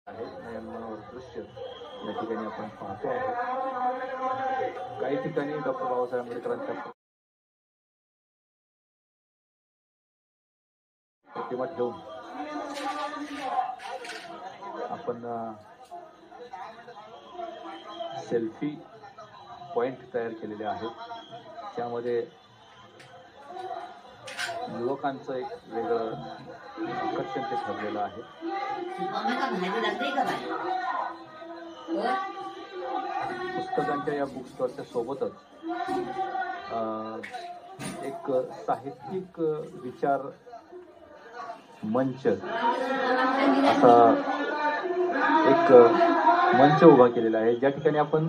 आहे नयनमनोहर दृश्य या ठिकाणी आपण पाहतो आहोत। काही ठिकाणी डॉक्टर बाबासाहेब आंबेडकरांच्या प्रतिमा ठेवून आपण सेल्फी पॉइंट तयार केलेले आहेत। त्यामध्ये युवकांचं एक वेगळं आकर्षण ते ठरलेलं आहे। पुस्तकांच्या या बुक स्टॉलच्या सोबतच एक साहित्यिक विचार मंच असा एक मंच उभा केलेला आहे, ज्या ठिकाणी आपण